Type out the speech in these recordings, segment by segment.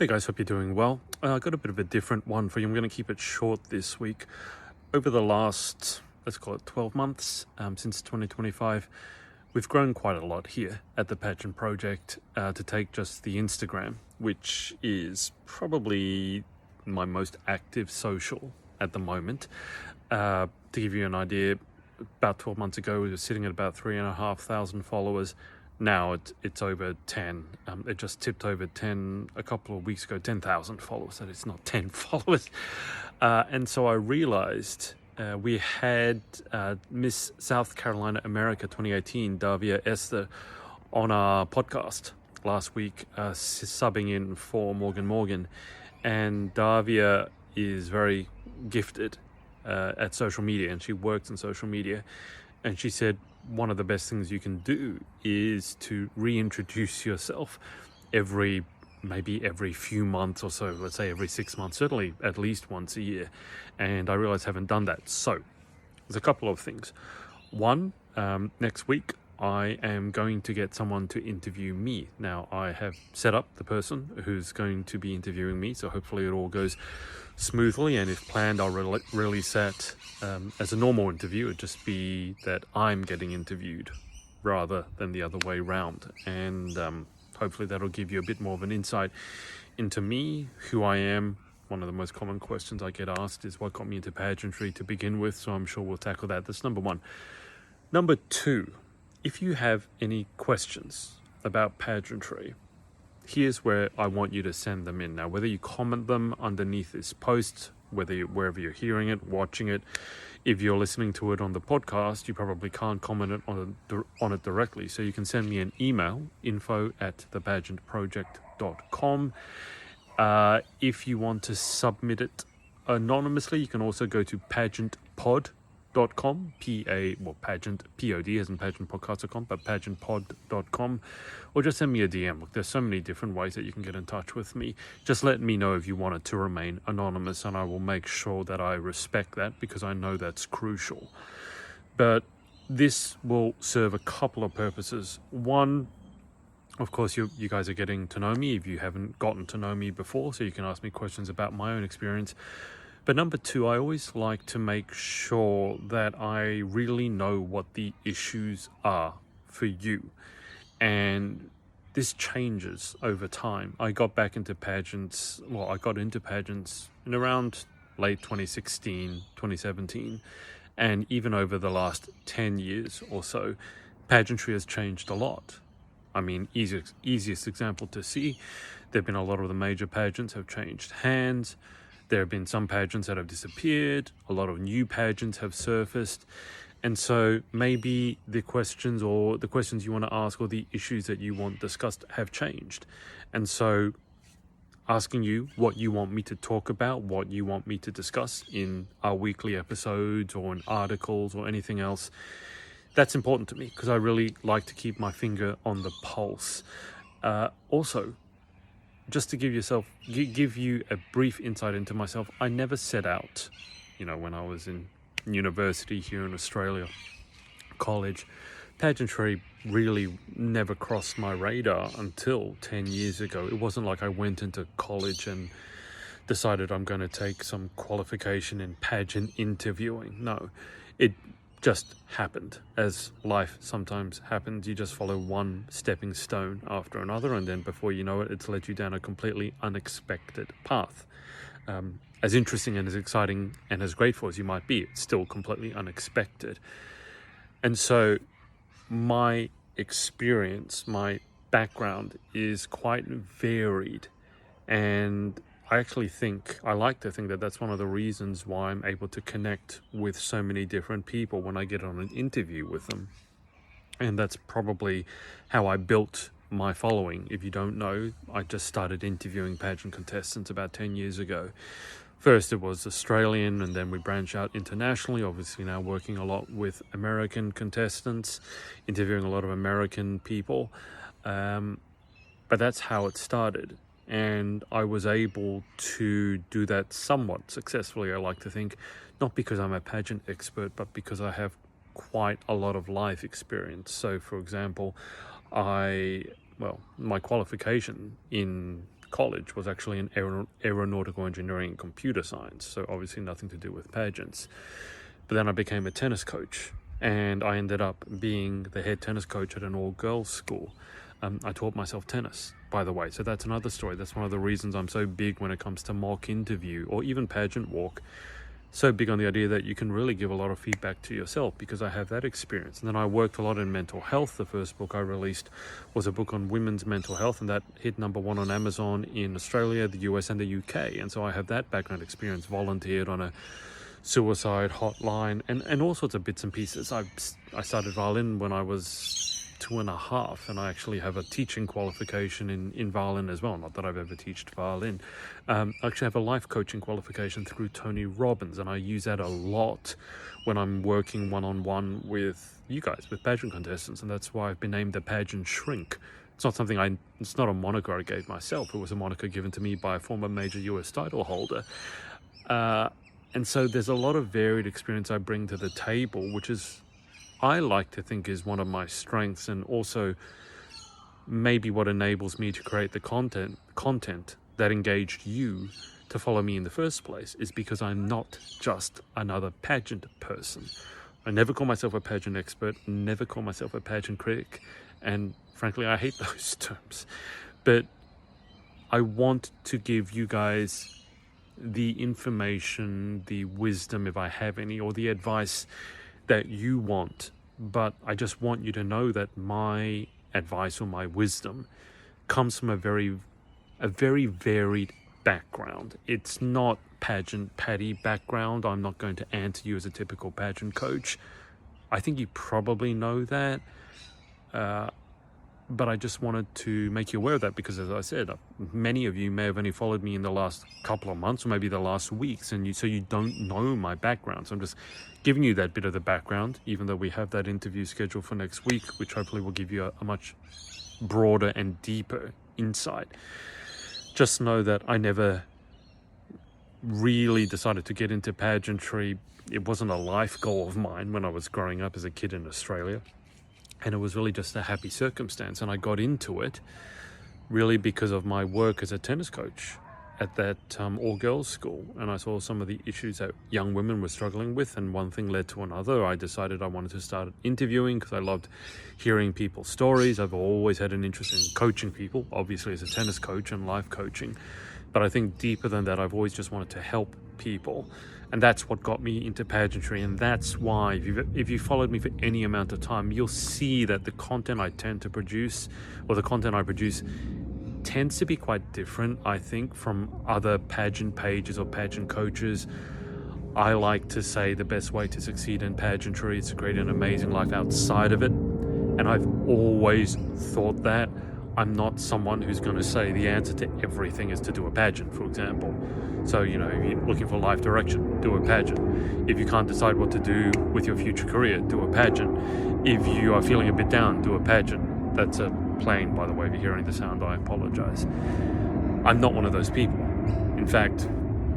Hey guys, hope you're doing well. I got a bit of a different one for you. I'm going to keep it short this week. Over the last, let's call it 12 months, since 2025, we've grown quite a lot here at the Pageant Project. To take just the Instagram, which is probably my most active social at the moment. To give you an idea, about 12 months ago, we were sitting at about 3,500 followers. Now it's over 10. It just tipped over 10 a couple of weeks ago, 10,000 followers. So it's not 10 followers. And so I realized we had Miss South Carolina America 2018, Davia Esther, on our podcast last week, subbing in for Morgan. And Davia is very gifted at social media, and she works in social media. And she said, one of the best things you can do is to reintroduce yourself maybe every few months or so, let's say every 6 months, certainly at least once a year. And I realized I haven't done that. So there's a couple of things. One, next week, I am going to get someone to interview me. Now, I have set up the person who's going to be interviewing me, so hopefully it all goes smoothly, and if planned, I'll release that as a normal interview. It'd just be that I'm getting interviewed rather than the other way round, and hopefully that'll give you a bit more of an insight into me, who I am. One of the most common questions I get asked is what got me into pageantry to begin with, so I'm sure we'll tackle that. That's number one. Number two, if you have any questions about pageantry, here's where I want you to send them in. Now, whether you comment them underneath this post, wherever you're hearing it, watching it, if you're listening to it on the podcast, you probably can't comment on it directly. So you can send me an email, info@thepageantproject.com. If you want to submit it anonymously, you can also go to pageantpod.com, pageant, P-O-D, as in pageantpodcast.com, but pageantpod.com, or just send me a DM. Look, there's so many different ways that you can get in touch with me. Just let me know if you want it to remain anonymous, and I will make sure that I respect that, because I know that's crucial. But this will serve a couple of purposes. One, of course, you guys are getting to know me if you haven't gotten to know me before, so you can ask me questions about my own experience. But number two, I always like to make sure that I really know what the issues are for you. And this changes over time. I got into pageants in around late 2016, 2017. And even over the last 10 years or so, pageantry has changed a lot. I mean, easiest example to see, there have been a lot of the major pageants have changed hands. There have been some pageants that have disappeared. A lot of new pageants have surfaced. And so maybe the questions you want to ask, or the issues that you want discussed, have changed. And so asking you what you want me to talk about, what you want me to discuss in our weekly episodes or in articles or anything else, that's important to me, because I really like to keep my finger on the pulse. Also, just to give you a brief insight into myself, I never set out, when I was in university here in Australia, college, pageantry really never crossed my radar until 10 years ago. It wasn't like I went into college and decided I'm going to take some qualification in pageant interviewing. No, it just happened, as life sometimes happens. You just follow one stepping stone after another, and then before you know it, it's led you down a completely unexpected path. As interesting and as exciting and as grateful as you might be, it's still completely unexpected. And so my experience, my background is quite varied, and I like to think that that's one of the reasons why I'm able to connect with so many different people when I get on an interview with them. And that's probably how I built my following. If you don't know, I just started interviewing pageant contestants about 10 years ago. First it was Australian, and then we branched out internationally, obviously now working a lot with American contestants, interviewing a lot of American people. But that's how it started. And I was able to do that somewhat successfully, I like to think, not because I'm a pageant expert, but because I have quite a lot of life experience. So, for example, my qualification in college was actually in aeronautical engineering and computer science, so obviously nothing to do with pageants. But then I became a tennis coach, and I ended up being the head tennis coach at an all-girls school. I taught myself tennis, by the way, so that's another story. That's one of the reasons I'm so big when it comes to mock interview or even pageant walk. So big on the idea that you can really give a lot of feedback to yourself, because I have that experience. And then I worked a lot in mental health. The first book I released was a book on women's mental health, and that hit #1 on Amazon in Australia, the US, and the UK. And so I have that background experience, volunteered on a suicide hotline, and all sorts of bits and pieces. I started violin when I was 2.5, and I actually have a teaching qualification in violin as well. Not that I've ever taught violin. I actually have a life coaching qualification through Tony Robbins, and I use that a lot when I'm working one-on-one with you guys, with pageant contestants, and that's why I've been named the pageant shrink. It's not something it's not a moniker I gave myself. It was a moniker given to me by a former major US title holder. And so there's a lot of varied experience I bring to the table, which is, I like to think, is one of my strengths, and also maybe what enables me to create the content that engaged you to follow me in the first place, is because I'm not just another pageant person. I never call myself a pageant expert, never call myself a pageant critic, and frankly, I hate those terms. But I want to give you guys the information, the wisdom, if I have any, or the advice that you want. But I just want you to know that my advice or my wisdom comes from a very varied background. It's not pageant patty background. I'm not going to answer you as a typical pageant coach. I think you probably know that. But I just wanted to make you aware of that, because, as I said, many of you may have only followed me in the last couple of months, or maybe the last weeks, and so you don't know my background. So I'm just giving you that bit of the background, even though we have that interview scheduled for next week, which hopefully will give you a much broader and deeper insight. Just know that I never really decided to get into pageantry. It wasn't a life goal of mine when I was growing up as a kid in Australia. And it was really just a happy circumstance. And I got into it really because of my work as a tennis coach at that all-girls school. And I saw some of the issues that young women were struggling with, and one thing led to another. I decided I wanted to start interviewing because I loved hearing people's stories. I've always had an interest in coaching people, obviously as a tennis coach and life coaching. But I think deeper than that, I've always just wanted to help people. And that's what got me into pageantry. And that's why, if you followed me for any amount of time, you'll see that the content I tend to produce, or the content I produce, tends to be quite different, I think, from other pageant pages or pageant coaches. I like to say the best way to succeed in pageantry is to create an amazing life outside of it. And I've always thought that. I'm not someone who's going to say the answer to everything is to do a pageant, for example. So, if you're looking for life direction, do a pageant. If you can't decide what to do with your future career, do a pageant. If you are feeling a bit down, do a pageant. That's a plane, by the way. If you're hearing the sound, I apologize. I'm not one of those people. In fact,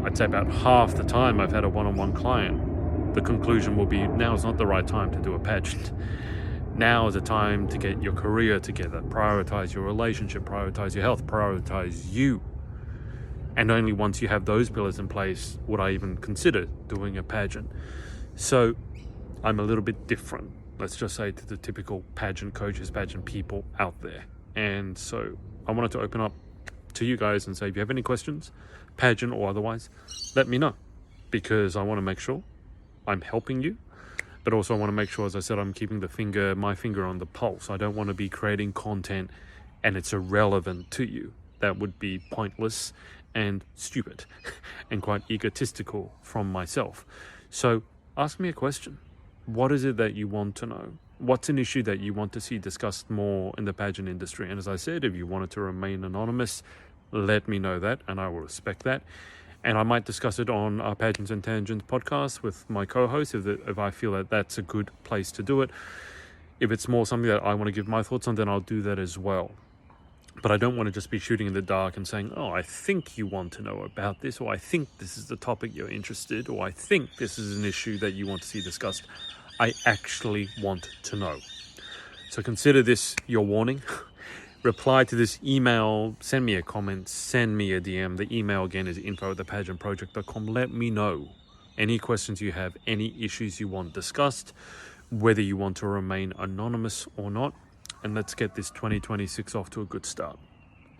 I'd say about half the time I've had a one-on-one client, the conclusion will be, now is not the right time to do a pageant. Now is the time to get your career together, prioritize your relationship, prioritize your health, prioritize you. And only once you have those pillars in place would I even consider doing a pageant. So I'm a little bit different, let's just say, to the typical pageant coaches, pageant people out there. And so I wanted to open up to you guys and say, if you have any questions, pageant or otherwise, let me know, because I want to make sure I'm helping you. But also I want to make sure, as I said, I'm keeping my finger on the pulse. I don't want to be creating content and it's irrelevant to you. That would be pointless and stupid and quite egotistical from myself. So ask me a question. What is it that you want to know? What's an issue that you want to see discussed more in the pageant industry? And as I said, if you wanted to remain anonymous, let me know that, and I will respect that. And I might discuss it on our Pageants and Tangents podcast with my co-host if I feel that that's a good place to do it. If it's more something that I want to give my thoughts on, then I'll do that as well. But I don't want to just be shooting in the dark and saying, oh, I think you want to know about this, or I think this is the topic you're interested, or I think this is an issue that you want to see discussed. I actually want to know. So consider this your warning. reply to this email, send me a comment, send me a DM. The email again is info@pageantproject.com. Let me know any questions you have, any issues you want discussed, whether you want to remain anonymous or not, and let's get this 2026 off to a good start.